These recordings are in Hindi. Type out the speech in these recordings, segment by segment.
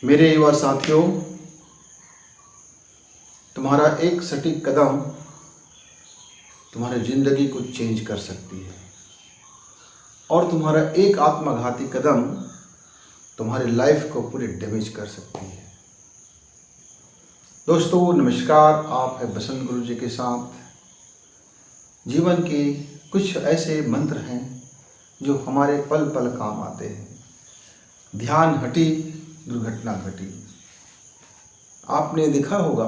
मेरे युवा साथियों, तुम्हारा एक सटीक कदम तुम्हारी ज़िंदगी को चेंज कर सकती है और तुम्हारा एक आत्मघाती कदम तुम्हारी लाइफ को पूरी डैमेज कर सकती है। दोस्तों नमस्कार, आप है बसंत गुरु जी के साथ। जीवन के कुछ ऐसे मंत्र हैं जो हमारे पल पल काम आते हैं। ध्यान हटी, दुर्घटना घटी। आपने देखा होगा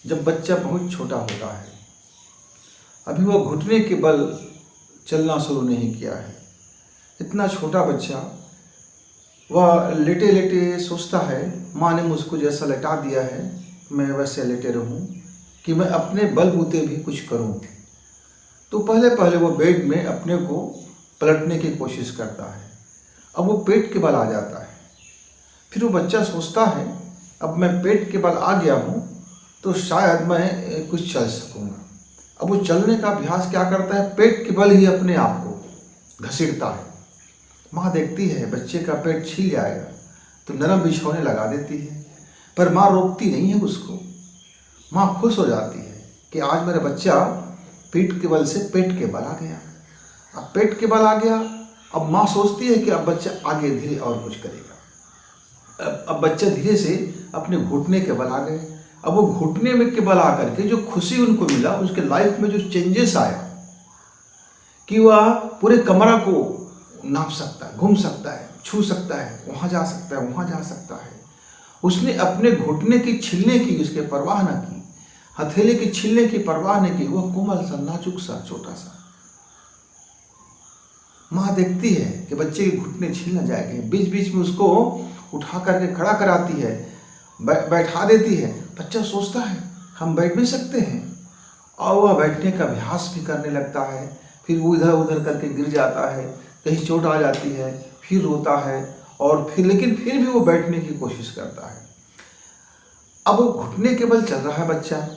जब बच्चा बहुत छोटा होता है, अभी वह घुटने के बल चलना शुरू नहीं किया है, इतना छोटा बच्चा वह लेटे लेटे सोचता है माँ ने मुझको जैसा लेटा दिया है मैं वैसे लेटे रहूं कि मैं अपने बलबूते भी कुछ करूं। तो पहले पहले वो बेड में अपने को पलटने की कोशिश करता है। अब वो पेट के बल आ जाता है। फिर वो बच्चा सोचता है अब मैं पेट के बल आ गया हूँ तो शायद मैं कुछ चल सकूँगा। अब वो चलने का अभ्यास क्या करता है, पेट के बल ही अपने आप को घसीटता है। माँ देखती है बच्चे का पेट छिल जाएगा तो नरम बिछौने लगा देती है, पर माँ रोकती नहीं है उसको। माँ खुश हो जाती है कि आज मेरा बच्चा पीठ के बल से पेट के बल आ गया। अब पेट के बल आ गया, अब माँ सोचती है कि अब बच्चा आगे धीरे और कुछ करेगा। अब बच्चा धीरे से अपने घुटने के बल आ गए। अब वो घुटने में के बल आकर के जो खुशी उनको मिला, उसके लाइफ में जो चेंजेस आया कि वह पूरे कमरा को नाप सकता है, घूम सकता है, छू सकता है, वहाँ जा सकता है, वहाँ जा सकता है। उसने अपने घुटने की छिलने की उसके परवाह न की, हथेली की छिलने की परवाह नहीं की। वह कोमल सा, नाजुक सा, छोटा सा। माँ देखती है कि बच्चे के घुटने छिल न जाएंगे, बीच बीच में उसको उठा करके खड़ा कराती है, बैठा देती है। बच्चा सोचता है हम बैठ भी सकते हैं और वह बैठने का अभ्यास भी करने लगता है। फिर वो इधर उधर करके गिर जाता है, कहीं चोट आ जाती है, फिर रोता है और लेकिन फिर भी वो बैठने की कोशिश करता है। अब वो घुटने के बल चल रहा है बच्चा।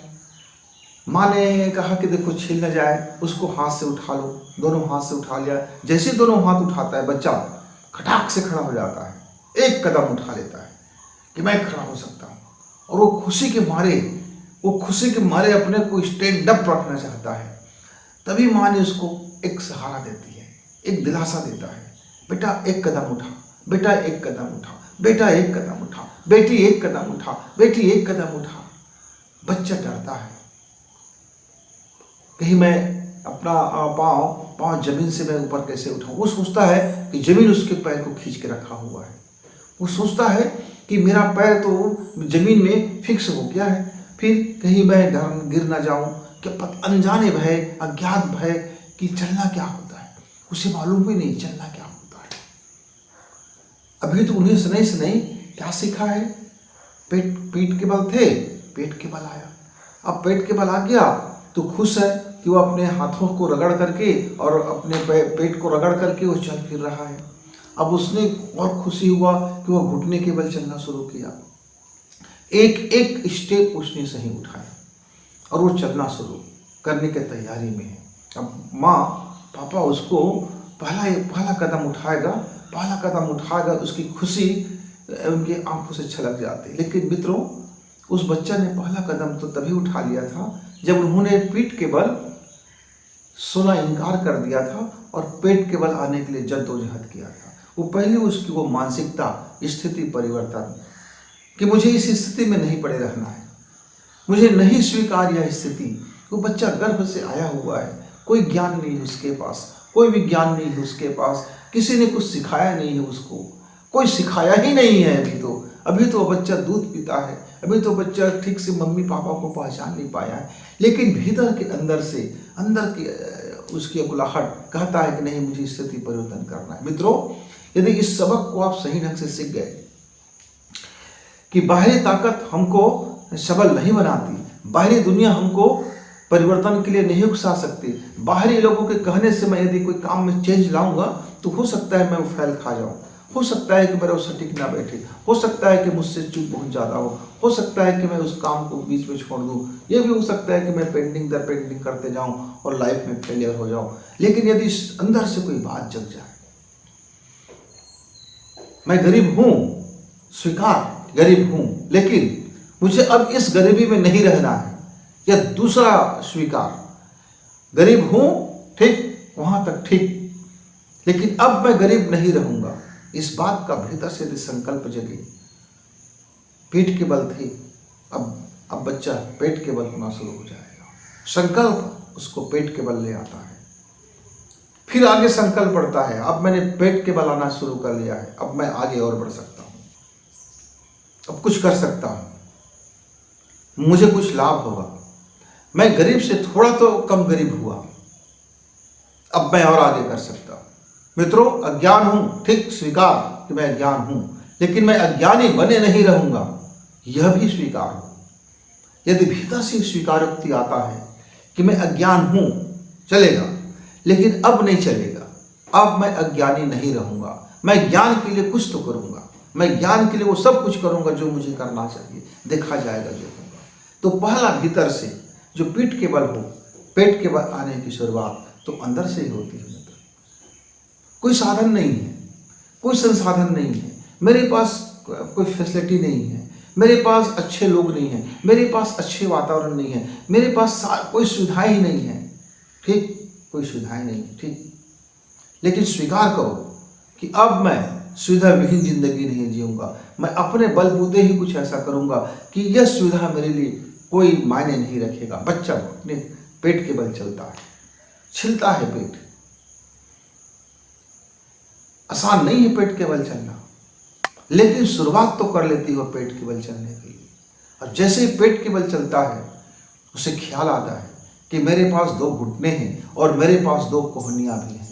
माँ ने कहा कि देखो छिल न जाए, उसको हाथ से उठा लो। दोनों हाथ से उठा लिया। जैसे दोनों हाथ उठाता है बच्चा खटाक से खड़ा हो जाता है, एक कदम उठा लेता है कि मैं खड़ा हो सकता हूँ। और वो खुशी के मारे अपने को स्टैंड अप रखना चाहता है। तभी माँ ने उसको एक सहारा देती है, एक दिलासा देता है, बेटा एक कदम उठा, बेटा एक कदम उठा, बेटा एक कदम उठा, बेटी एक कदम उठा, बेटी एक कदम उठा। बच्चा डरता है कहीं मैं अपना पाँव जमीन से मैं ऊपर कैसे उठाऊं। वो सोचता है कि जमीन उसके पैर को खींच के रखा हुआ है। वो सोचता है कि मेरा पैर तो जमीन में फिक्स हो गया है, फिर कहीं मैं गिर ना जाऊं। क्या अनजाने भय, अज्ञात भय कि चलना क्या होता है, उसे मालूम भी नहीं चलना क्या होता है। अभी तो उन्हें सुनाई क्या सीखा है, पीठ के बल थे, पेट के बल आया। अब पेट के बल आ गया तो खुश है कि वो अपने हाथों को रगड़ करके और अपने पेट को रगड़ करके वो चल फिर रहा है। अब उसने और खुशी हुआ कि वह घुटने के बल चलना शुरू किया। एक एक स्टेप उसने सही उठाया और वो चलना शुरू करने की तैयारी में है। अब माँ पापा उसको पहला कदम उठाएगा, उसकी खुशी उनकी आंखों से छलक जाती। लेकिन मित्रों, उस बच्चा ने पहला कदम तो तभी उठा लिया था जब उन्होंने पीठ के बल सोना इनकार कर दिया था और पेट के बल आने के लिए जद्दोजहद किया था। वो पहले उसकी वो मानसिकता, स्थिति परिवर्तन कि मुझे इस स्थिति में नहीं पड़े रहना है, मुझे नहीं स्वीकार यह स्थिति। वो बच्चा गर्भ से आया हुआ है, कोई ज्ञान नहीं है उसके पास, कोई भी ज्ञान नहीं है उसके पास, किसी ने कुछ सिखाया नहीं है उसको, कोई सिखाया ही नहीं है। अभी तो बच्चा दूध पीता है, अभी तो बच्चा ठीक से मम्मी पापा को पहचान नहीं पाया है। लेकिन भीतर के अंदर की उसकी अकुलाहट कहता है कि नहीं, मुझे स्थिति परिवर्तन करना है। मित्रों, यदि इस सबक को आप सही ढंग से सीख गए कि बाहरी ताकत हमको सबल नहीं बनाती, बाहरी दुनिया हमको परिवर्तन के लिए नहीं उकसा सकती, बाहरी लोगों के कहने से मैं यदि कोई काम में चेंज लाऊंगा तो हो सकता है मैं वो फैल खा जाऊं, हो सकता है कि मेरा वो सटीक ना बैठे, हो सकता है कि मुझसे चूक बहुत ज़्यादा हो सकता है कि मैं उस काम को बीच में छोड़ दूं, ये भी हो सकता है कि मैं पेंडिंग दर पेंडिंग करते जाऊं और लाइफ में फेलियर हो जाऊं। लेकिन यदि अंदर से कोई बात जग जाए, मैं गरीब हूं स्वीकार गरीब हूं, लेकिन मुझे अब इस गरीबी में नहीं रहना है। यह दूसरा स्वीकार, गरीब हूं ठीक, वहां तक ठीक, लेकिन अब मैं गरीब नहीं रहूंगा। इस बात का भीतर से यदि संकल्प जगे, पीठ के बल थी, अब बच्चा पेट के बल होना शुरू हो जाएगा। संकल्प उसको पेट के बल ले आता है। फिर आगे संकल्प बढ़ता है, अब मैंने पेट के बल आना शुरू कर लिया है, अब मैं आगे और बढ़ सकता हूं, अब कुछ कर सकता हूं, मुझे कुछ लाभ होगा, मैं गरीब से थोड़ा तो कम गरीब हुआ, अब मैं और आगे कर सकता हूं। मित्रों, अज्ञान हूं ठीक, स्वीकार कि मैं अज्ञान हूं, लेकिन मैं अज्ञानी बने नहीं रहूंगा, यह भी स्वीकार हो। यदि भीतर से स्वीकारोक्ति आता है कि मैं अज्ञान हूं, चलेगा, लेकिन अब नहीं चलेगा, अब मैं अज्ञानी नहीं रहूंगा, मैं ज्ञान के लिए कुछ तो करूंगा, मैं ज्ञान के लिए वो सब कुछ करूंगा जो मुझे करना चाहिए, देखा जाएगा जो होगा। तो पहला भीतर से जो पीठ के बल हो, पेट के बल आने की शुरुआत तो अंदर से ही होती है। मित्र, कोई साधन नहीं है, कोई संसाधन नहीं है, मेरे पास कोई फैसिलिटी नहीं है, मेरे पास अच्छे लोग नहीं हैं, मेरे पास अच्छे वातावरण नहीं है, मेरे पास कोई सुविधाएं ही नहीं है, ठीक, कोई सुविधाएं नहीं है, ठीक, लेकिन स्वीकार करो कि अब मैं सुविधा विहीन जिंदगी नहीं जीऊंगा, मैं अपने बलबूते ही कुछ ऐसा करूंगा कि यह सुविधा मेरे लिए कोई मायने नहीं रखेगा। बच्चा अपने पेट के बल चलता है, छिलता है पेट। आसान नहीं है पेट के बल चलना, लेकिन शुरुआत तो कर लेती हो पेट के बल चलने के लिए। और जैसे ही पेट के बल चलता है, उसे ख्याल आता है कि मेरे पास 2 घुटने हैं और मेरे पास 2 कोहनियां भी हैं,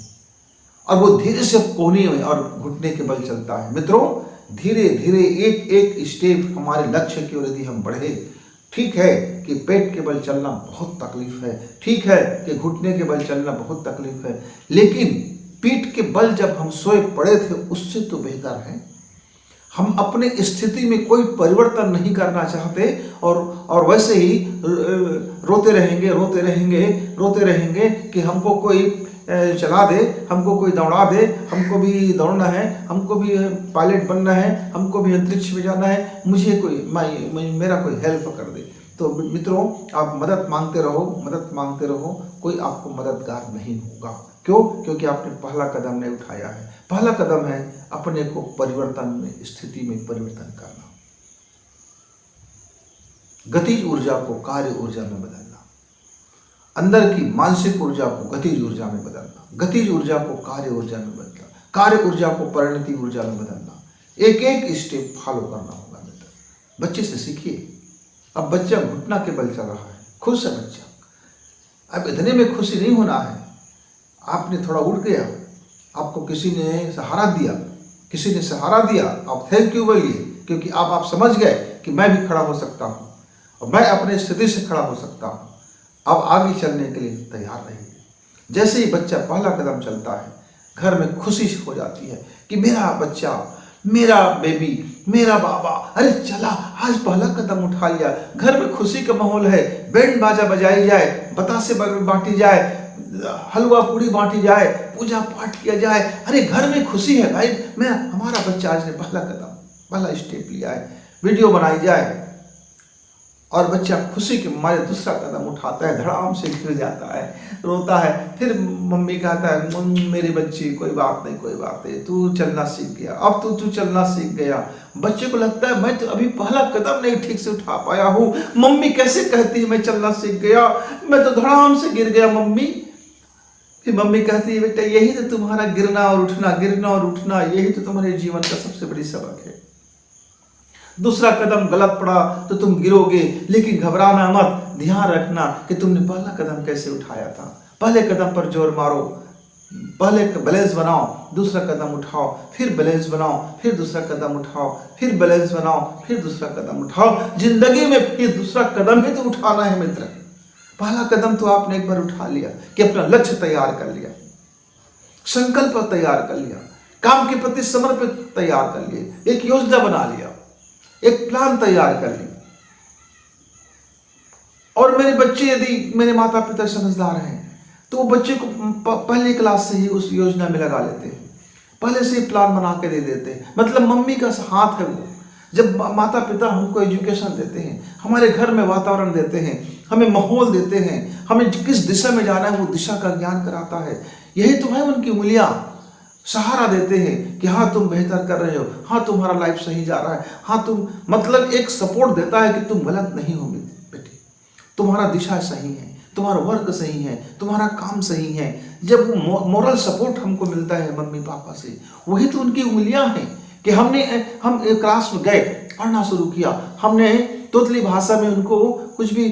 और वो धीरे से कोहनी और घुटने के बल चलता है। मित्रों, धीरे धीरे एक एक स्टेप हमारे लक्ष्य की ओर यदि हम बढ़े, ठीक है कि पेट के बल चलना बहुत तकलीफ है, ठीक है कि घुटने के बल चलना बहुत तकलीफ है, लेकिन पीठ के बल जब हम सोए पड़े थे उससे तो बेहतर है। हम अपने स्थिति में कोई परिवर्तन नहीं करना चाहते और वैसे ही रोते रहेंगे रोते रहेंगे रोते रहेंगे कि हमको कोई चला दे, हमको कोई दौड़ा दे, हमको भी दौड़ना है, हमको भी पायलट बनना है, हमको भी अंतरिक्ष में जाना है, मुझे कोई मेरा कोई हेल्प कर दे। तो मित्रों, आप मदद मांगते रहो, मदद मांगते रहो, कोई आपको मददगार नहीं होगा। क्यों? क्योंकि आपने पहला कदम नहीं उठाया है। पहला कदम है अपने को परिवर्तन में, स्थिति में परिवर्तन करना, गतिज ऊर्जा को कार्य ऊर्जा में बदलना, अंदर की मानसिक ऊर्जा को गतिज ऊर्जा में बदलना, गतिज ऊर्जा को कार्य ऊर्जा में बदलना, कार्य ऊर्जा को परिणति ऊर्जा में बदलना। एक एक स्टेप फॉलो करना होगा। मित्र, बच्चे से सीखिए। अब बच्चा घुटना के बल चल रहा है, खुश है बच्चा। अब इतने में खुशी नहीं होना है। आपने थोड़ा उठ गया, आपको किसी ने सहारा दिया, किसी ने सहारा दिया, आप थैंक यू बोलिए, क्योंकि आप समझ गए कि मैं भी खड़ा हो सकता हूँ और मैं अपने स्थिति से खड़ा हो सकता हूँ। अब आगे चलने के लिए तैयार रहिए। जैसे ही बच्चा पहला कदम चलता है, घर में खुशी हो जाती है कि मेरा बच्चा, मेरा बेबी, मेरा बाबा, अरे चला आज पहला कदम उठा लिया। घर में खुशी का माहौल है, बैंड बाजा बजाई जाए, बतासे बांटी जाए, हलवा पूड़ी बांटी जाए, पूजा पाठ किया जाए। अरे घर में खुशी है भाई, हमारा बच्चा आज ने पहला कदम, पहला स्टेप लिया है, वीडियो बनाई जाए। और बच्चा खुशी के मारे दूसरा कदम उठाता है, धड़ाम से गिर जाता है, रोता है। फिर मम्मी कहता है, मेरी बच्ची कोई बात नहीं, कोई बात नहीं, तू चलना सीख गया, अब तू चलना सीख गया। बच्चे को लगता है मैं तो अभी पहला कदम नहीं ठीक से उठा पाया हूँ, मम्मी कैसे कहती है मैं चलना सीख गया, मैं तो धड़ाम से गिर गया मम्मी। फिर मम्मी कहती है, बेटा यही तो तुम्हारा गिरना और उठना, गिरना और उठना, यही तो तुम्हारे जीवन का सबसे बड़ी सबक है। दूसरा कदम गलत पड़ा तो तुम गिरोगे, लेकिन घबराना मत, ध्यान रखना कि तुमने पहला कदम कैसे उठाया था। पहले कदम पर जोर मारो, पहले बैलेंस बनाओ, दूसरा कदम उठाओ, फिर बैलेंस बनाओ, फिर दूसरा कदम उठाओ, फिर बैलेंस बनाओ, फिर दूसरा कदम उठाओ। जिंदगी में फिर दूसरा कदम ही तो उठाना है मित्र। पहला कदम तो आपने एक बार उठा लिया कि अपना लक्ष्य तैयार कर लिया, संकल्प तैयार कर लिया, काम के प्रति समर्पित तैयार कर लिए, एक योजना बना लिया, एक प्लान तैयार कर ली। और मेरे बच्चे, यदि मेरे माता पिता समझदार हैं तो वो बच्चे को पहली क्लास से ही उस योजना में लगा लेते हैं, पहले से ही प्लान बना के दे देते हैं। मतलब मम्मी का हाथ है वो, जब माता पिता हमको एजुकेशन देते हैं, हमारे घर में वातावरण देते हैं, हमें माहौल देते हैं, हमें किस दिशा में जाना है वो दिशा का ज्ञान कराता है, यही तो है उनकी उंगलियां। सहारा देते हैं कि हाँ तुम बेहतर कर रहे हो, हाँ तुम्हारा लाइफ सही जा रहा है, हाँ तुम, मतलब एक सपोर्ट देता है कि तुम गलत नहीं हो बेटे, तुम्हारा दिशा सही है, तुम्हारा वर्क सही है, तुम्हारा काम सही है। जब वो मोरल सपोर्ट हमको मिलता है मम्मी पापा से, वही तो उनकी उंगलियां हैं कि हम एक क्लास में गए, पढ़ना शुरू किया, हमने तोतली भाषा में उनको कुछ भी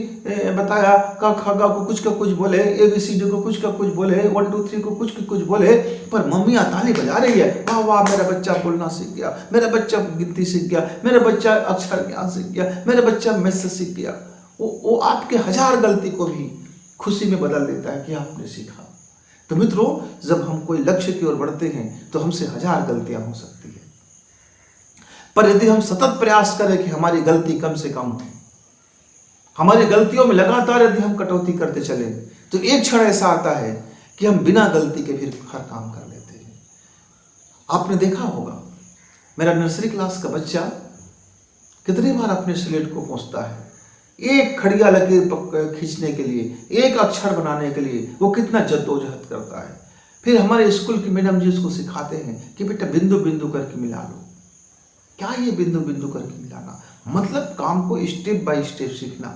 बताया, का खगा को कुछ का कुछ बोले, ABCD को कुछ का कुछ बोले, 1 2 3 को कुछ का कुछ बोले, पर मम्मी ताली बजा रही है, वाह वाह मेरा बच्चा बोलना सीख गया, मेरा बच्चा गिनती सीख गया, मेरा बच्चा अक्षर ज्ञान सीख गया, मेरा बच्चा मैथ्स सीख गया। वो आपके 1000 गलती को भी खुशी में बदल देता है कि आपने सीखा। तो मित्रों, जब हम कोई लक्ष्य की ओर बढ़ते हैं तो हमसे 1000 गलतियां हो सकती है, पर यदि हम सतत प्रयास करें कि हमारी गलती कम से कम हो, हमारी गलतियों में लगातार यदि हम कटौती करते चले, तो एक क्षण ऐसा आता है कि हम बिना गलती के फिर हर काम कर लेते हैं। आपने देखा होगा, मेरा नर्सरी क्लास का बच्चा कितनी बार अपने स्लेट को पोंछता है, एक खड़िया लकीर खींचने के लिए, एक अक्षर बनाने के लिए वो कितना जद्दोजहद करता है। फिर हमारे स्कूल की मैडम जी उसको सिखाते हैं कि बेटा बिंदु बिंदु करके मिला लो। क्या ये बिंदु बिंदु करके मिलाना? मतलब काम को स्टेप बाय स्टेप सीखना।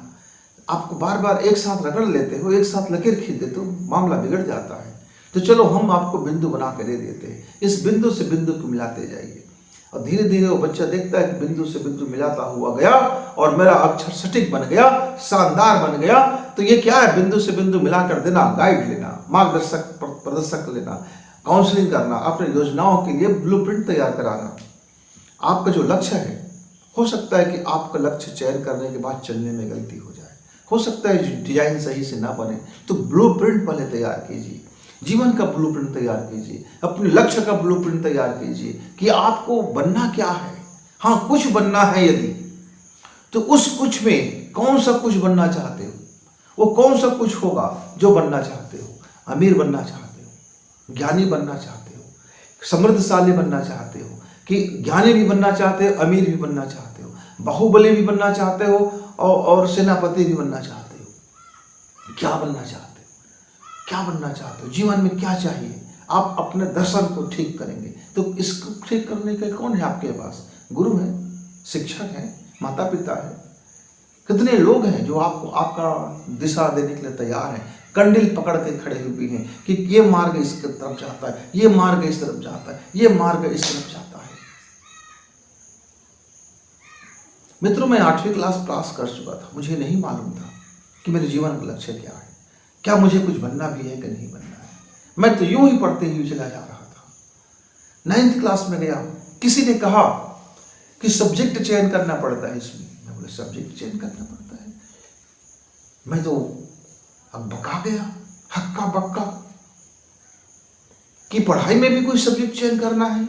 आपको बार बार एक साथ रगड़ लेते हो, एक साथ लकीर खींच देते हो, मामला बिगड़ जाता है। तो चलो हम आपको बिंदु बना के दे देते हैं, इस बिंदु से बिंदु को मिलाते जाइए, और धीरे धीरे वो बच्चा देखता है कि बिंदु से बिंदु मिलाता हुआ गया और मेरा अक्षर सटीक बन गया, शानदार बन गया। तो ये क्या है? बिंदु से बिंदु मिला कर देना, गाइड लेना, मार्गदर्शक प्रदर्शक लेना, काउंसलिंग करना, अपने योजनाओं के लिए ब्लूप्रिंट तैयार कराना। आपका जो लक्ष्य है, हो सकता है कि आपका लक्ष्य चयन करने के बाद चलने में गलती हो जाए, हो सकता है डिजाइन सही से ना बने, तो ब्लूप्रिंट पहले तैयार कीजिए, जीवन का ब्लूप्रिंट तैयार कीजिए, अपने लक्ष्य का ब्लूप्रिंट तैयार कीजिए कि आपको बनना क्या है। हाँ, कुछ बनना है यदि, तो उस कुछ में कौन सा कुछ बनना चाहते हो, वो कौन सा कुछ होगा जो बनना चाहते हो। अमीर बनना चाहते हो, ज्ञानी बनना चाहते हो, समृद्धशाली बनना चाहते हो, कि ज्ञानी भी बनना चाहते हो, अमीर भी बनना चाहते हो, बाहुबली भी बनना चाहते हो और सेनापति भी बनना चाहते हो। क्या बनना चाहते हो? क्या बनना चाहते हो? जीवन में क्या चाहिए? आप अपने दर्शन को ठीक करेंगे, तो इसको ठीक करने के कौन है आपके पास? गुरु है, शिक्षक है, माता पिता है। कितने लोग हैं जो आपको आपका दिशा देने के लिए तैयार हैं, कंडिल पकड़ के खड़े हुए हैं कि ये मार्ग इस तरफ जाता है, ये मार्ग इस तरफ जाता है, ये मार्ग इस तरफ जाता है। मित्रों, मैं 8वीं क्लास पास कर चुका था, मुझे नहीं मालूम था कि मेरे जीवन का लक्ष्य क्या है, क्या मुझे कुछ बनना भी है कि नहीं बनना है। मैं तो यूं ही पढ़ते हुए चला जा रहा था। 9th क्लास में गया, किसी ने कहा कि सब्जेक्ट चयन करना पड़ता है इसमें। मैं बोला सब्जेक्ट चयन करना पड़ता है? मैं तो अब बका गया, हक्का बक्का, कि पढ़ाई में भी कोई सब्जेक्ट चयन करना है।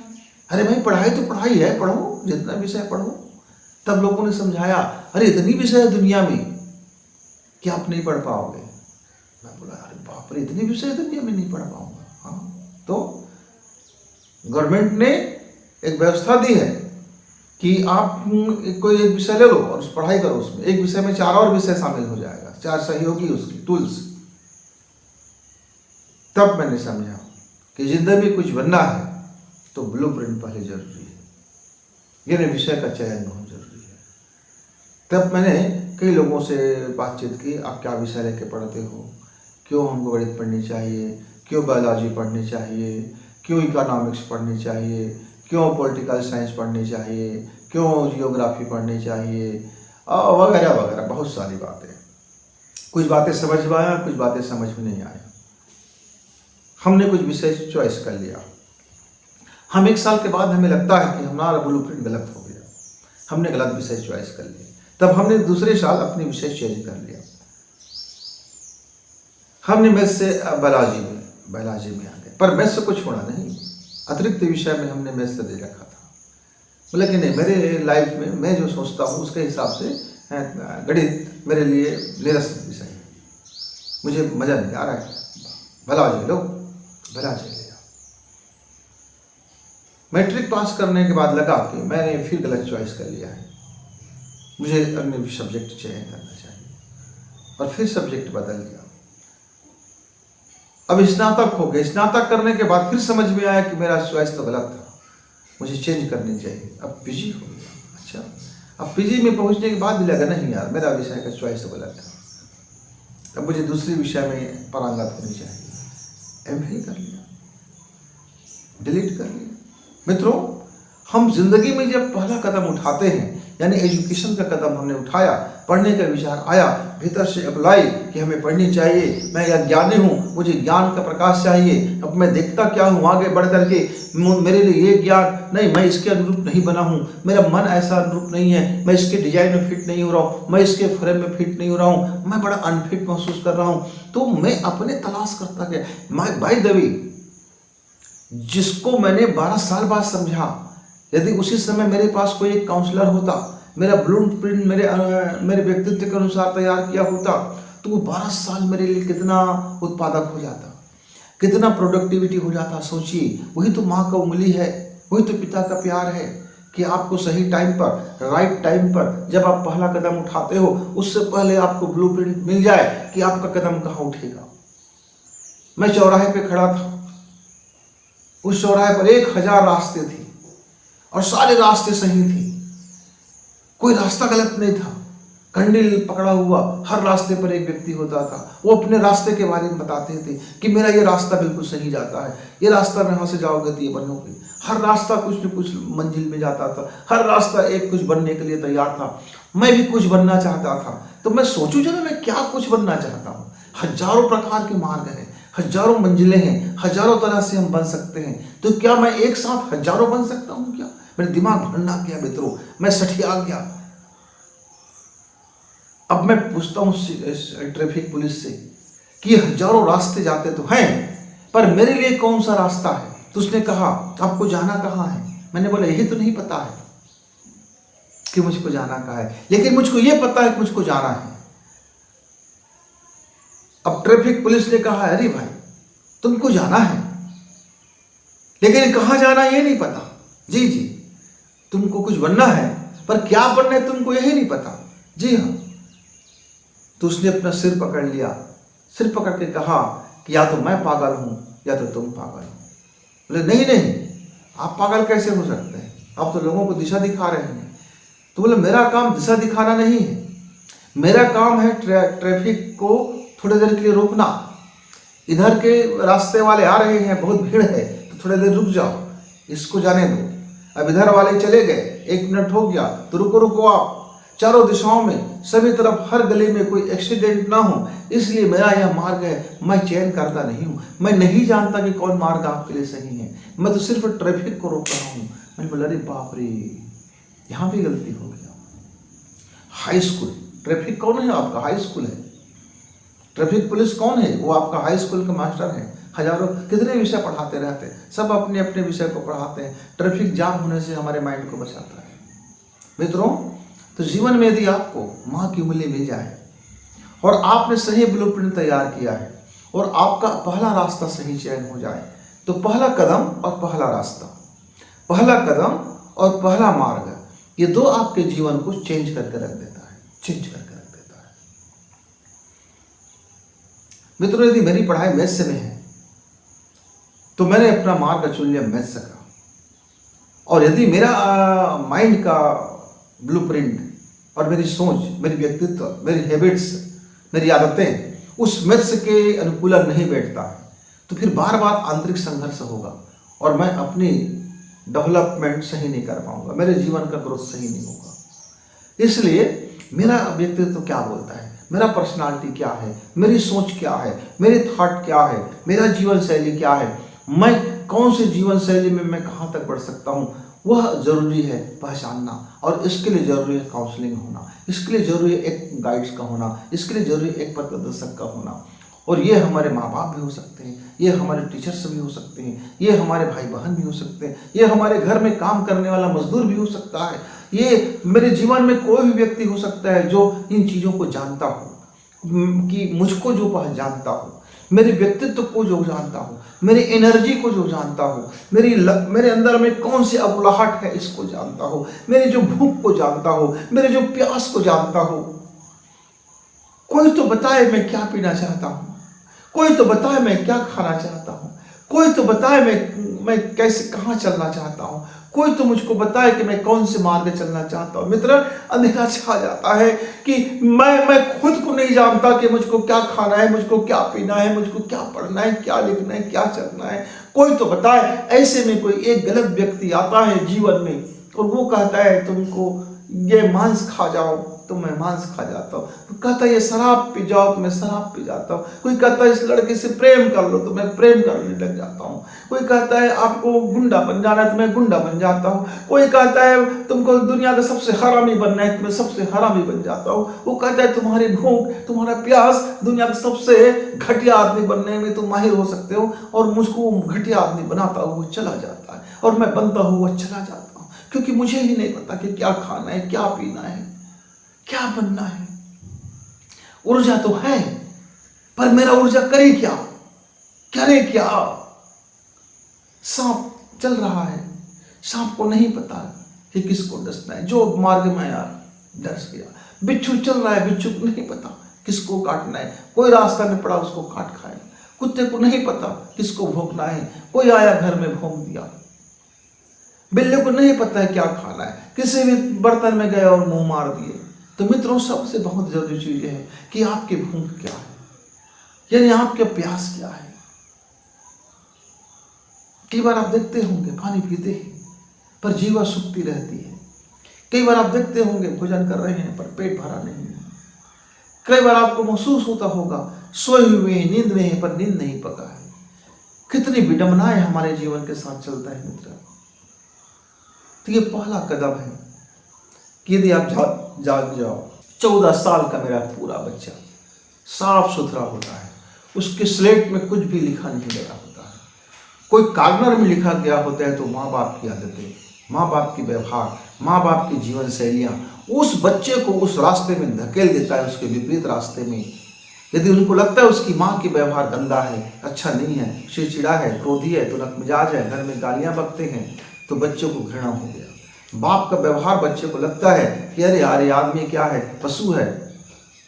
अरे भाई, पढ़ाई तो पढ़ाई है, पढ़ो, जितना विषय पढ़ो। तब लोगों ने समझाया, अरे इतनी विषय है दुनिया में कि आप नहीं पढ़ पाओगे। मैं बोला, अरे बाप रे, इतनी विषय दुनिया में नहीं पढ़ पाऊंगा। हाँ, तो गवर्नमेंट ने एक व्यवस्था दी है कि आप कोई एक विषय ले लो और उस पढ़ाई करो, उसमें एक विषय में 4 और विषय शामिल हो जाएगा, 4 सहयोगी उसकी टूल्स। तब मैंने समझा कि जिंदगी में कुछ बनना है तो ब्लूप्रिंट पहले जरूरी है, यानी विषय का चयन बहुत जरूरी है। तब मैंने कई लोगों से बातचीत की, आप क्या विषय लेके पढ़ते हो, क्यों हमको गणित पढ़नी चाहिए, क्यों बायोलॉजी पढ़नी चाहिए, क्यों इकोनॉमिक्स पढ़नी चाहिए, क्यों पॉलिटिकल साइंस पढ़नी चाहिए, क्यों जियोग्राफी पढ़नी चाहिए, वगैरह वगैरह, बहुत सारी बातें। कुछ बातें समझ में आया, कुछ बातें समझ में नहीं आया। हमने कुछ विषय चॉइस कर लिया। हम 1 साल के बाद हमें लगता है कि हमारा ब्लूप्रिंट गलत हो गया, हमने गलत विषय चॉइस कर लिया। तब हमने दूसरे साल अपने विषय चेंज कर लिया, हमने मैथ्स से बायोलॉजी में आ गए। पर मैथ्स से कुछ छोड़ा नहीं, अतिरिक्त विषय में हमने मैथ्स से दे रखा था। बोला कि नहीं, मेरे लाइफ में मैं जो सोचता हूँ उसके हिसाब से गणित मेरे लिए निरस्त विषय है, मुझे मज़ा नहीं आ रहा है, बायोलॉजी लो, बायोलॉजी ले जाओ। मैट्रिक पास करने के बाद लगा कि मैंने फिर गलत चॉइस कर लिया है, मुझे अन्य सब्जेक्ट चयन करना चाहिए, और फिर सब्जेक्ट बदल दिया। अब स्नातक हो गए, स्नातक करने के बाद फिर समझ में आया कि मेरा चॉइस तो गलत था, मुझे चेंज करनी चाहिए। अब पीजी हो गया। अच्छा, अब पीजी में पहुंचने के बाद भी लगा नहीं यार, मेरा विषय का चॉइस तो गलत था, अब मुझे दूसरी विषय में पारंगत होनी चाहिए। एमफिल कर लिया, डिलीट कर लिया। मित्रों, हम जिंदगी में जब पहला कदम उठाते हैं, यानी एजुकेशन का कदम हमने उठाया, पढ़ने का विचार आया, भीतर से अप्लाई कि हमें पढ़नी चाहिए, मैं यह ज्ञानी हूँ, मुझे ज्ञान का प्रकाश चाहिए, अब मैं देखता क्या हूँ आगे बढ़ करके, मेरे लिए ये ज्ञान नहीं, मैं इसके अनुरूप नहीं बना हूँ, मेरा मन ऐसा अनुरूप नहीं है, मैं इसके डिजाइन में फिट नहीं हो रहा हूँ, मैं इसके फ्रेम में फिट नहीं हो रहा हूँ, मैं बड़ा अनफिट महसूस कर रहा हूँ। तो मैं अपने तलाश करता गया। बाय द वे, जिसको मैंने 12 साल बाद समझा, यदि उसी समय मेरे पास कोई एक काउंसलर होता, मेरा ब्लूप्रिंट मेरे व्यक्तित्व के अनुसार तैयार किया होता, तो वो 12 साल मेरे लिए कितना उत्पादक हो जाता, कितना प्रोडक्टिविटी हो जाता। सोचिए, वही तो माँ का उंगली है, वही तो पिता का प्यार है कि आपको सही टाइम पर, राइट टाइम पर जब आप पहला कदम उठाते हो, उससे पहले आपको ब्लूप्रिंट मिल जाए कि आपका कदम कहाँ उठेगा। मैं चौराहे पे खड़ा था, उस चौराहे पर 1000 रास्ते थे और सारे रास्ते सही थे, कोई रास्ता गलत नहीं था। कंडील पकड़ा हुआ हर रास्ते पर एक व्यक्ति होता था, वो अपने रास्ते के बारे में बताते थे कि मेरा ये रास्ता बिल्कुल सही जाता है, ये रास्ता में यहाँ से जाओगे तो ये बनोगे। हर रास्ता कुछ न कुछ मंजिल में जाता था, हर रास्ता एक कुछ बनने के लिए तैयार था। मैं भी कुछ बनना चाहता था। तो मैं सोचूं जरा, मैं क्या कुछ बनना चाहता हूँ। हजारों प्रकार के मार्ग हैं, हजारों मंजिलें हैं, हजारों तरह से हम बन सकते हैं। तो क्या मैं एक साथ हजारों बन सकता हूँ क्या? मेरा दिमाग भरना गया मित्रों, मैं सठिया गया। अब मैं पूछता हूँ ट्रैफिक पुलिस से कि हजारों रास्ते जाते तो हैं, पर मेरे लिए कौन सा रास्ता है? तो उसने कहा आपको जाना कहाँ है? मैंने बोला यही तो नहीं पता है कि मुझको जाना कहाँ है, लेकिन मुझको ये पता है कि मुझको जाना है। अब ट्रैफिक पुलिस ने कहा अरे भाई तुमको जाना है, लेकिन कहाँ जाना ये नहीं पता। जी जी, तुमको कुछ बनना है, पर क्या बनना है तुमको यही नहीं पता। जी हाँ। तो उसने अपना सिर पकड़ लिया, सिर पकड़ के कहा कि या तो मैं पागल हूं या तो तुम पागल हो। बोले नहीं नहीं, आप पागल कैसे हो सकते हैं, आप तो लोगों को दिशा दिखा रहे हैं। तो बोले मेरा काम दिशा दिखाना नहीं है, मेरा काम है ट्रैफिक को थोड़ी देर के लिए रोकना। इधर के रास्ते वाले आ रहे हैं, बहुत भीड़ है, तो थोड़ी देर रुक जाओ, इसको जाने दो। अब इधर वाले चले गए, 1 मिनट हो गया, तो रुको रुको आप, चारों दिशाओं में सभी तरफ हर गली में कोई एक्सीडेंट ना हो, इसलिए मेरा यह मार्ग है, मैं चयन करता नहीं हूँ। मैं नहीं जानता कि कौन मार्ग आपके लिए सही है, मैं तो सिर्फ ट्रैफिक को रोक रहा हूँ। मैंने बोला अरे बाप रे, यहाँ भी गलती हो गया। हाई स्कूल, ट्रैफिक कौन है आपका? हाई स्कूल है। ट्रैफिक पुलिस कौन है? वो आपका हाई स्कूल का मास्टर है। हजारों कितने विषय पढ़ाते रहते हैं, सब अपने अपने विषय को पढ़ाते हैं। ट्रैफिक जाम होने से हमारे माइंड को बचाता है। मित्रों, तो जीवन में यदि आपको माँ की उंगली मिल जाए और आपने सही ब्लूप्रिंट तैयार किया है और आपका पहला रास्ता सही चयन हो जाए, तो पहला कदम और पहला रास्ता, पहला कदम और पहला मार्ग, ये दो आपके जीवन को चेंज करके रख देता है, चेंज करके रख देता है। मित्रों, यदि मेरी पढ़ाई मैथ्स में है तो मैंने अपना मार्ग चुन लिया मैथ्स का, और यदि मेरा माइंड का ब्लूप्रिंट और मेरी सोच, मेरी व्यक्तित्व, मेरी हैबिट्स, मेरी आदतें उस मैथ्स के अनुकूल नहीं बैठता है, तो फिर बार बार आंतरिक संघर्ष होगा और मैं अपनी डेवलपमेंट सही नहीं कर पाऊंगा, मेरे जीवन का ग्रोथ सही नहीं होगा। इसलिए मेरा व्यक्तित्व क्या बोलता है, मेरा पर्सनालिटी क्या है, मेरी सोच क्या है, मेरे थॉट क्या है, मेरा जीवन शैली क्या है, मैं कौन से जीवन शैली में मैं कहाँ तक बढ़ सकता हूँ, वह जरूरी है पहचानना। और इसके लिए जरूरी है काउंसलिंग होना, इसके लिए जरूरी है एक गाइड्स का होना, इसके लिए जरूरी है एक पथप्रदर्शक का होना। और ये हमारे माँ बाप भी हो सकते हैं, ये हमारे टीचर्स भी हो सकते हैं, ये हमारे भाई बहन भी हो सकते हैं, ये हमारे घर में काम करने वाला मजदूर भी हो सकता है, ये मेरे जीवन में कोई भी व्यक्ति हो सकता है जो इन चीज़ों को जानता हो, कि मुझको जो जानता हो। मेरे व्यक्तित्व को जो जानता हूँ, मेरी एनर्जी को जो जानता हूँ, मेरे अंदर में कौन सी अबुलाहट है इसको जानता हूँ, मेरी जो भूख को जानता हूँ, मेरे जो प्यास को जानता हूँ। कोई तो बताए मैं क्या पीना चाहता हूँ, कोई तो बताए मैं क्या खाना चाहता हूँ, कोई तो बताए मैं कैसे कहाँ चलना चाहता हूँ, कोई तो मुझको बताए कि मैं कौन से मार्ग चलना चाहता हूँ। मित्र, अंधेरा छा जाता है कि मैं खुद को नहीं जानता कि मुझको क्या खाना है, मुझको क्या पीना है, मुझको क्या पढ़ना है, क्या लिखना है, क्या चलना है। कोई तो बताए। ऐसे में कोई एक गलत व्यक्ति आता है जीवन में और वो कहता है तुमको ये मांस खा जाओ तो मैं मांस खा जाता हूँ। कहता है ये शराब पी जाओ तो मैं शराब पी जाता हूँ। कोई कहता है इस लड़के से प्रेम कर लो तो मैं प्रेम करने लग जाता हूँ। कोई कहता है आपको गुंडा बन जाना है तो मैं गुंडा बन जाता हूँ। कोई कहता है तुमको दुनिया का सबसे हरामी बनना है तो मैं सबसे हरामी बन जाता हूँ। वो कहता है तुम्हारी भूख, तुम्हारा प्यास, दुनिया का सबसे घटिया आदमी बनने में तुम माहिर हो सकते हो, और मुझको घटिया आदमी बनाता हुआ चला जाता है और मैं बनता हुआ चला जाता हूँ, क्योंकि मुझे ही नहीं पता कि क्या खाना है, क्या पीना है, क्या बनना है। ऊर्जा तो है पर मेरा ऊर्जा करे क्या, करे क्या। सांप चल रहा है, सांप को नहीं पता कि किसको डसना है, जो मार्ग में आया डस गया। बिच्छू चल रहा है, बिच्छू को नहीं पता किसको काटना है, कोई रास्ता में पड़ा उसको काट खाए। कुत्ते को नहीं पता किसको भौंकना है, कोई आया घर में भौंक दिया। बिल्ली को नहीं पता है क्या खाना है, किसी भी बर्तन में गए और मुंह मार दिए। तो मित्रों, सबसे बहुत जरूरी चीज है कि आपकी भूख क्या है, यानी आपके प्यास क्या है। कई बार आप देखते होंगे पानी पीते हैं पर जीवा सूखती रहती है। कई बार आप देखते होंगे भोजन कर रहे हैं पर पेट भरा नहीं है। कई बार आपको महसूस होता होगा सोए हुए हैं, नींद में है पर नींद नहीं पका है। कितनी विडंबनाएं हमारे जीवन के साथ चलता है मित्र। तो ये पहला कदम है कि यदि आप जाग जाओ। 14 साल का मेरा पूरा बच्चा साफ सुथरा होता है, उसके स्लेट में कुछ भी लिखा नहीं गया होता है। कोई कार्नर में लिखा गया होता है तो माँ बाप की आदतें, माँ बाप की व्यवहार, माँ बाप की जीवन शैलियाँ उस बच्चे को उस रास्ते में धकेल देता है, उसके विपरीत रास्ते में। यदि उनको लगता है उसकी माँ की व्यवहार गंदा है, अच्छा नहीं है, चिड़चिड़ा है, क्रोधी है, तुरंत मिजाज है, घर में गालियाँ बकते हैं, तो बच्चे को घृणा हो गया। बाप का व्यवहार बच्चे को लगता है कि अरे यार ये आदमी क्या है, पशु है,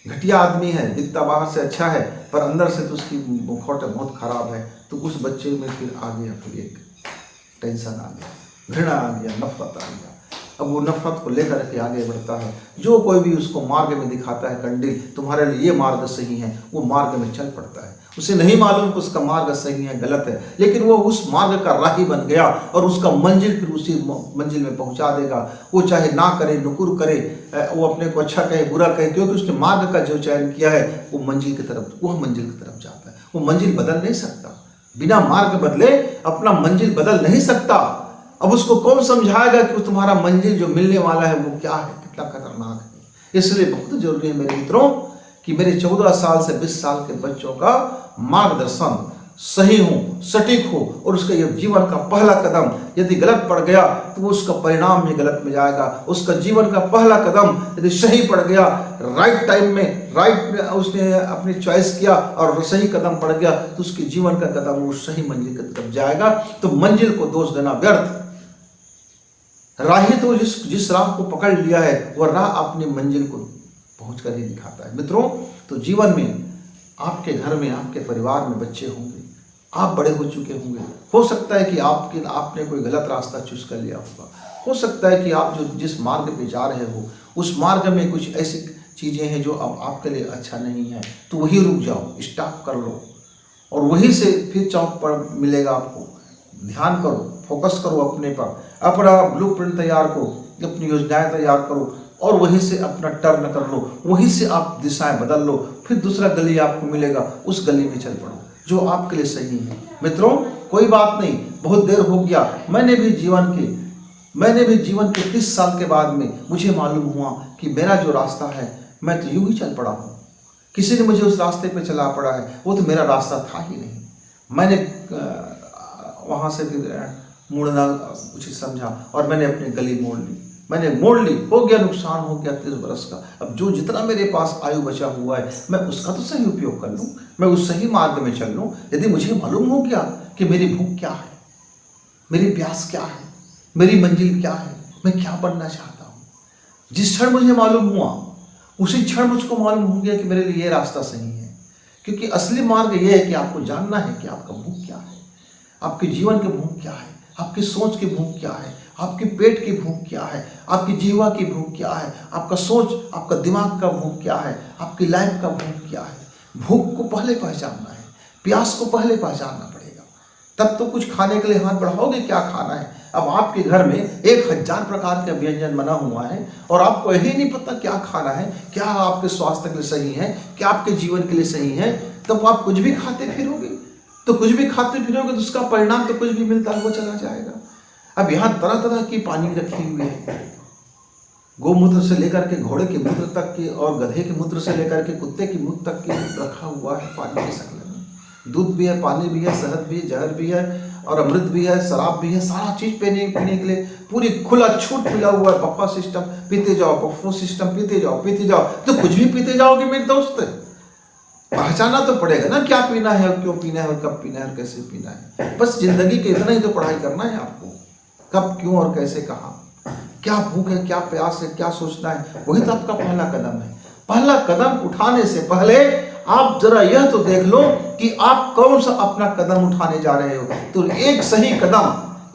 घटिया आदमी है, दिखता बाहर से अच्छा है पर अंदर से तो उसकी मुखौटा बहुत खराब है। तो उस बच्चे में फिर आ गया, फिर एक टेंशन आ गया, घृणा आ गया, नफरत आ गया। अब वो नफरत को लेकर के आगे बढ़ता है। जो कोई भी उसको मार्ग में दिखाता है कंडील, तुम्हारे लिए ये मार्ग सही है, वो मार्ग में चल पड़ता है। उसे नहीं मालूम कि उसका मार्ग सही है गलत है, लेकिन वो उस मार्ग का राही बन गया और उसका मंजिल फिर उसी मंजिल में पहुंचा देगा। वो चाहे ना करे, नुकुर करे, वो अपने को अच्छा कहे, बुरा कहे, क्योंकि उसने मार्ग का जो चयन किया है वो मंजिल की तरफ जाता है। वो मंजिल बदल नहीं सकता, बिना मार्ग बदले अपना मंजिल बदल नहीं सकता। अब उसको कौन समझाएगा कि तुम्हारा मंजिल जो मिलने वाला है वो क्या है, कितना खतरनाक है। इसलिए बहुत जरूरी है मेरे मित्रों कि मेरे 14 साल से 20 साल के बच्चों का मार्गदर्शन सही हो, सटीक हो, और उसका ये जीवन का पहला कदम यदि गलत पड़ गया तो उसका परिणाम भी गलत में जाएगा। उसका जीवन का पहला कदम यदि सही पड़ गया, राइट टाइम में उसने अपनी चॉइस किया और सही कदम पड़ गया, तो उसके जीवन का कदम वो सही मंजिल की तरफ जाएगा। तो मंजिल को दोष देना व्यर्थ। राही तो जिस राह को पकड़ लिया है वह राह अपनी मंजिल को पहुंच कर ही दिखाता है। मित्रों, तो जीवन में आपके घर में, आपके परिवार में बच्चे होंगे, आप बड़े हो चुके होंगे। हो सकता है कि आपने कोई गलत रास्ता चूज कर लिया होगा। हो सकता है कि आप जिस मार्ग पे जा रहे हो उस मार्ग में कुछ ऐसी चीज़ें हैं जो अब आपके लिए अच्छा नहीं है, तो वही रुक जाओ, स्टॉप कर लो और वहीं से फिर चौक पर मिलेगा आपको। ध्यान करो, फोकस करो अपने पर, अपना ब्लूप्रिंट तैयार करो, अपनी योजनाएं तैयार करो और वहीं से अपना टर्न कर लो, वहीं से आप दिशाएं बदल लो। फिर दूसरा गली आपको मिलेगा, उस गली में चल पड़ो जो आपके लिए सही है। मित्रों, कोई बात नहीं, बहुत देर हो गया। मैंने भी जीवन के 30 साल के बाद में मुझे मालूम हुआ कि मेरा जो रास्ता है मैं तो यूं ही चल पड़ा हूँ। किसी ने मुझे उस रास्ते पे चला पड़ा है, वो तो मेरा रास्ता था ही नहीं। मैंने वहाँ से मुड़ना उचित समझा और मैंने अपनी गली मोड़ ली। मैंने मोड़ ली, हो गया नुकसान, हो गया 30 बरस का। अब जो जितना मेरे पास आयु बचा हुआ है मैं उसका तो सही उपयोग कर लूँ, मैं उस सही मार्ग में चल लूँ। यदि मुझे मालूम हो गया कि मेरी भूख क्या है, मेरी प्यास क्या है, मेरी मंजिल क्या है, मैं क्या बनना चाहता हूँ, जिस क्षण मुझे मालूम हुआ उसी क्षण मुझको मालूम हो गया कि मेरे लिए ये रास्ता सही है। क्योंकि असली मार्ग ये है कि आपको जानना है कि आपका भूख क्या है, आपके जीवन की भूख क्या है, आपकी सोच की भूख क्या है, आपके पेट की भूख क्या है, आपकी जीवा की भूख क्या है, आपका सोच, आपका दिमाग का भूख क्या है, आपकी लाइफ का भूख क्या है। भूख को पहले पहचानना है, प्यास को पहले पहचानना पड़ेगा, तब तो कुछ खाने के लिए हाथ बढ़ाओगे क्या खाना है। अब आपके घर में 1000 प्रकार के व्यंजन बना हुआ है और आपको यही नहीं पता क्या खाना है, क्या आपके स्वास्थ्य के लिए सही है, क्या आपके जीवन के लिए सही है, तब आप कुछ भी खाते फिरोगे। तो कुछ भी खाते फिरोगे तो उसका परिणाम तो कुछ भी मिलता हुआ चला जाएगा। अब यहाँ तरह तरह की पानी रखी हुई है, गोमूत्र से लेकर के घोड़े के मूत्र तक की और गधे के मूत्र से लेकर के कुत्ते की मूत्र तक की रखा हुआ है पानी की शक्ल में। दूध भी है, पानी भी है, शहद भी है, जहर भी है और अमृत भी है, शराब भी है, सारा चीज पीने के लिए पूरी खुला छूट मिला हुआ है। बफा सिस्टम, पीते जाओ, बफो सिस्टम, पीते जाओ। तो कुछ भी पीते जाओगे मेरे दोस्त, पहचाना तो पड़ेगा ना क्या पीना है और क्यों पीना है और कब पीना है और कैसे पीना है। बस जिंदगी के इतना ही तो पढ़ाई करना है आपको, कब, क्यों और कैसे, कहाँ, क्या भूख है, क्या प्यास है, क्या सोचना है, वही तो आपका पहला कदम है। पहला कदम उठाने से पहले आप जरा यह तो देख लो कि आप कौन सा अपना कदम उठाने जा रहे हो। तो एक सही कदम,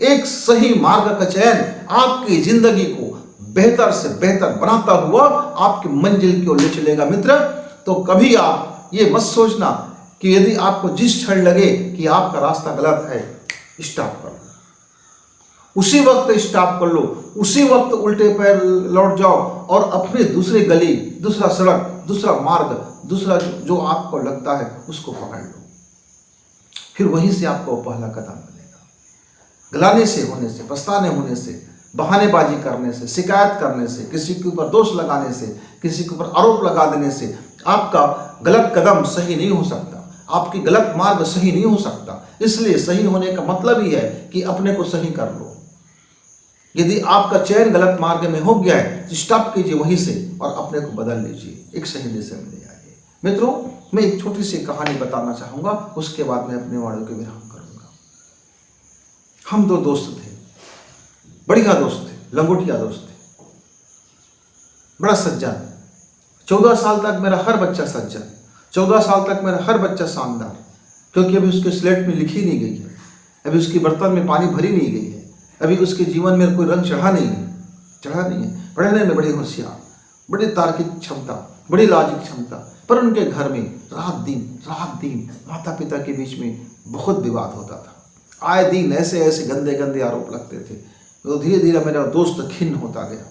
एक सही मार्ग का चयन आपकी जिंदगी को बेहतर से बेहतर बनाता हुआ आपकी मंजिल की ओर ले चलेगा। मित्र, तो कभी आप ये मत सोचना कि यदि आपको जिस क्षण लगे कि आपका रास्ता गलत है, स्टॉप कर लो, उसी वक्त स्टॉप कर लो, उसी वक्त उल्टे पैर लौट जाओ और अपने दूसरी गली, दूसरा सड़क, दूसरा मार्ग, दूसरा जो आपको लगता है उसको पकड़ लो। फिर वहीं से आपको पहला कदम मिलेगा। गलाने से, होने से, पछताने होने से, बहानेबाजी करने से, शिकायत करने से, किसी के ऊपर दोष लगाने से, किसी के ऊपर आरोप लगा देने से आपका गलत कदम सही नहीं हो सकता, आपकी गलत मार्ग सही नहीं हो सकता। इसलिए सही होने का मतलब ही है कि अपने को सही कर लो। यदि आपका चयन गलत मार्ग में हो गया है तो स्टॉप कीजिए वहीं से और अपने को बदल लीजिए, एक सही दिशा में ले आइए। मित्रों, मैं एक छोटी सी कहानी बताना चाहूंगा, उसके बाद मैं अपने वाणों के विराम करूंगा। हम 2 दोस्त थे, बढ़िया दोस्त थे, लंगोटिया दोस्त थे, बड़ा सज्जन। 14 साल तक मेरा हर बच्चा सज्जन, 14 साल तक मेरा हर बच्चा शानदार, क्योंकि अभी उसके स्लेट में लिखी नहीं गई है, अभी उसकी बर्तन में पानी भरी नहीं गई है, अभी उसके जीवन में कोई रंग चढ़ा नहीं है। पढ़ने में बड़ी होशियार, बड़ी तार्किक क्षमता, बड़ी लॉजिक क्षमता, पर उनके घर में रात दिन माता पिता के बीच में बहुत विवाद होता था। आए दिन ऐसे ऐसे गंदे आरोप लगते थे। तो धीरे धीरे मेरा दोस्त खिन्न होता गया।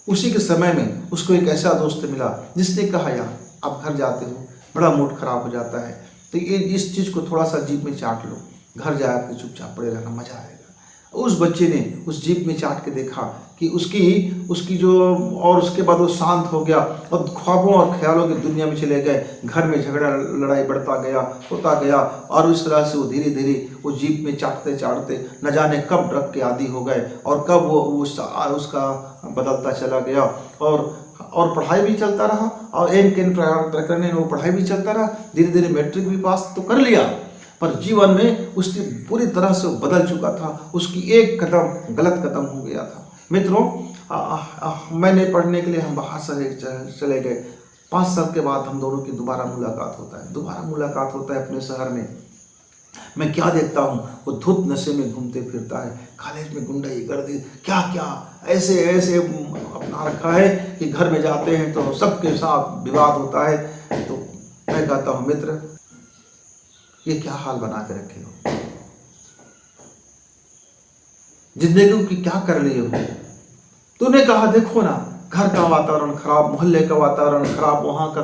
उसी के समय में उसको एक ऐसा दोस्त मिला जिसने कहा, यार आप घर जाते हो, बड़ा मूड खराब हो जाता है, तो ये इस चीज़ को थोड़ा सा जीप में चाट लो, घर जाकर चुपचाप पड़े रहना, मजा आएगा। उस बच्चे ने उस जीप में चाट के देखा कि उसकी जो, और उसके बाद वो शांत हो गया और ख्वाबों और ख्यालों की दुनिया में चले गए। घर में झगड़ा लड़ाई बढ़ता गया, होता गया, और इस तरह से वो धीरे धीरे वो जीप में चाटते चाटते न जाने कब ड्रग के आदी हो गए और कब वो उसका बदलता चला गया। और पढ़ाई भी चलता रहा और एम के प्रकरण में वो पढ़ाई भी चलता रहा। धीरे धीरे मैट्रिक भी पास तो कर लिया, पर जीवन में उसकी पूरी तरह से बदल चुका था। उसकी एक कदम गलत कदम हो गया था। मित्रों, मैंने पढ़ने के लिए हम बाहर से चले गए। 5 साल के बाद हम दोनों की दोबारा मुलाकात होता है अपने शहर में। मैं क्या देखता हूँ, वो धुत नशे में घूमते फिरता है, कॉलेज में गुंडाई गर्दी क्या ऐसे अपना रखा है कि घर में जाते हैं तो सबके साथ विवाद होता है। तो मैं कहता हूँ, मित्र, ये क्या हाल बना के रखे हो, जिंदगी की क्या कर लिए हो। तूने कहा देखो ना, घर का वातावरण खराब, मोहल्ले का वातावरण खराब, वहां का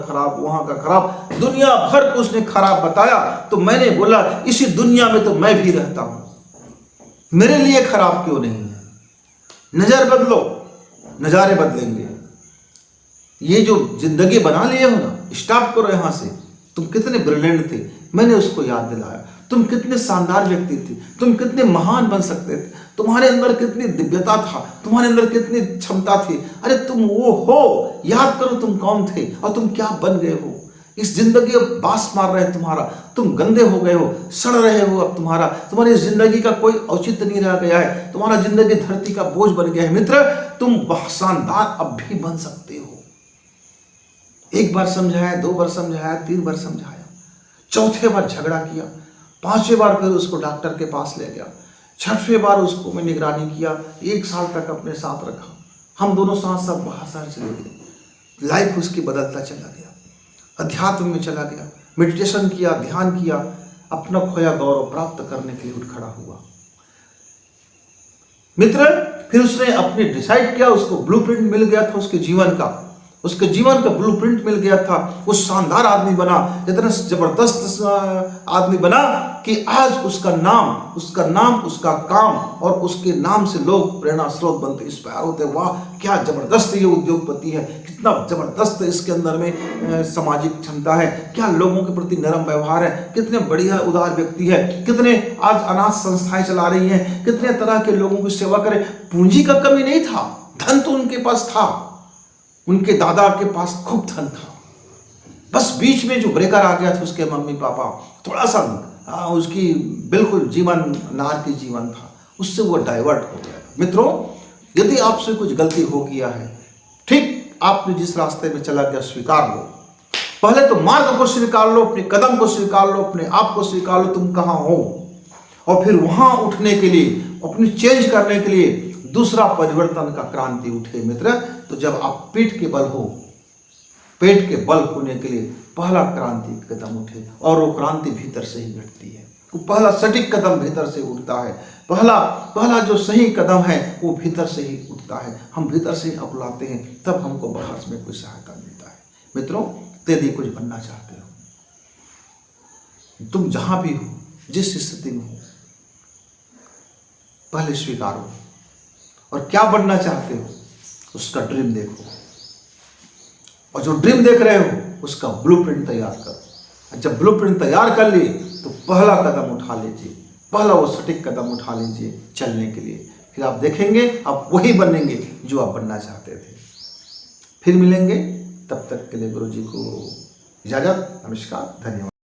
खराब, दुनिया भर को उसने खराब बताया। तो मैंने बोला, इसी दुनिया में तो मैं भी रहता हूं, मेरे लिए खराब क्यों नहीं है। नजर बदलो, नजारे बदलेंगे। ये जो जिंदगी बना लिए हो ना, स्टॉप करो यहां से। तुम कितने ब्रिलियंट थे, मैंने उसको याद दिलाया। तुम कितने शानदार व्यक्ति थे, तुम कितने महान बन सकते थे, तुम्हारे अंदर कितनी दिव्यता था, तुम्हारे अंदर कितनी क्षमता थी। अरे तुम वो हो, याद करो तुम कौन थे और तुम क्या बन गए हो। इस जिंदगी अब बास मार रहे है तुम्हारा, तुम गंदे हो गए हो, सड़ रहे हो अब तुम्हारी जिंदगी का कोई औचित्य नहीं रह गया है, तुम्हारा जिंदगी धरती का बोझ बन गया है। मित्र, तुम बहुत शानदार अब भी बन सकते हो। एक बार समझाया, 2 बार समझाया, 3 बार समझाया, चौथे बार झगड़ा किया, 5वें बार फिर उसको डॉक्टर के पास ले गया, 6वें बार उसको मैं निगरानी किया, 1 साल तक अपने साथ रखा। हम दोनों साथ साथ बाहर शहर चले गए। लाइफ उसकी बदलता चला गया, अध्यात्म में चला गया, मेडिटेशन किया, ध्यान किया, अपना खोया गौरव प्राप्त करने के लिए उठ खड़ा हुआ। मित्र, फिर उसने अपने डिसाइड किया, उसको ब्लूप्रिंट मिल गया था उसके जीवन का, उसके जीवन का ब्लूप्रिंट मिल गया था। वो शानदार आदमी बना, इतना जबरदस्त आदमी बना कि आज उसका नाम, उसका काम और उसके नाम से लोग प्रेरणा स्रोत बनते, इंस्पायर होते। वाह, क्या जबरदस्त ये उद्योगपति है, कितना जबरदस्त इसके अंदर में सामाजिक क्षमता है, क्या लोगों के प्रति नरम व्यवहार है, कितने बढ़िया उदार व्यक्ति है, कितने आज अनाथ संस्थाएं चला रही हैं, कितने तरह के लोगों की सेवा करे। पूंजी का कमी नहीं था, धन तो उनके पास था, उनके दादा के पास खूब धन था। बस बीच में जो ब्रेकर आ गया था, उसके मम्मी पापा थोड़ा सा उसकी बिल्कुल जीवन नार की जीवन था, उससे वो डाइवर्ट हो गया। मित्रों, यदि आपसे कुछ गलती हो गया है, ठीक आपने जिस रास्ते में चला गया स्वीकार लो। पहले तो मार्ग को स्वीकार लो, अपने कदम को स्वीकार लो, अपने आप को स्वीकार लो तुम कहाँ हो, और फिर वहां उठने के लिए, अपनी चेंज करने के लिए दूसरा परिवर्तन का क्रांति उठे। मित्र, तो जब आप पेट के बल होने के लिए पहला क्रांति कदम उठे, और वो क्रांति भीतर से ही घटती है। वो पहला सटीक कदम भीतर से उठता है, पहला जो सही कदम है वो भीतर से ही उठता है। हम भीतर से ही अपनाते हैं, तब हमको बाहर में कोई सहायता मिलता है। मित्रों, यदि कुछ बनना चाहते हो, तुम जहां भी हो, जिस स्थिति में हो, पहले स्वीकारो, और क्या बनना चाहते हो उसका ड्रीम देखो, और जो ड्रीम देख रहे हो उसका ब्लूप्रिंट तैयार करो। जब ब्लूप्रिंट तैयार कर लिए तो पहला कदम उठा लीजिए, पहला वो सटीक कदम उठा लीजिए चलने के लिए। फिर आप देखेंगे आप वही बनेंगे जो आप बनना चाहते थे। फिर मिलेंगे, तब तक के लिए गुरु जी को इजाजत, नमस्कार, धन्यवाद।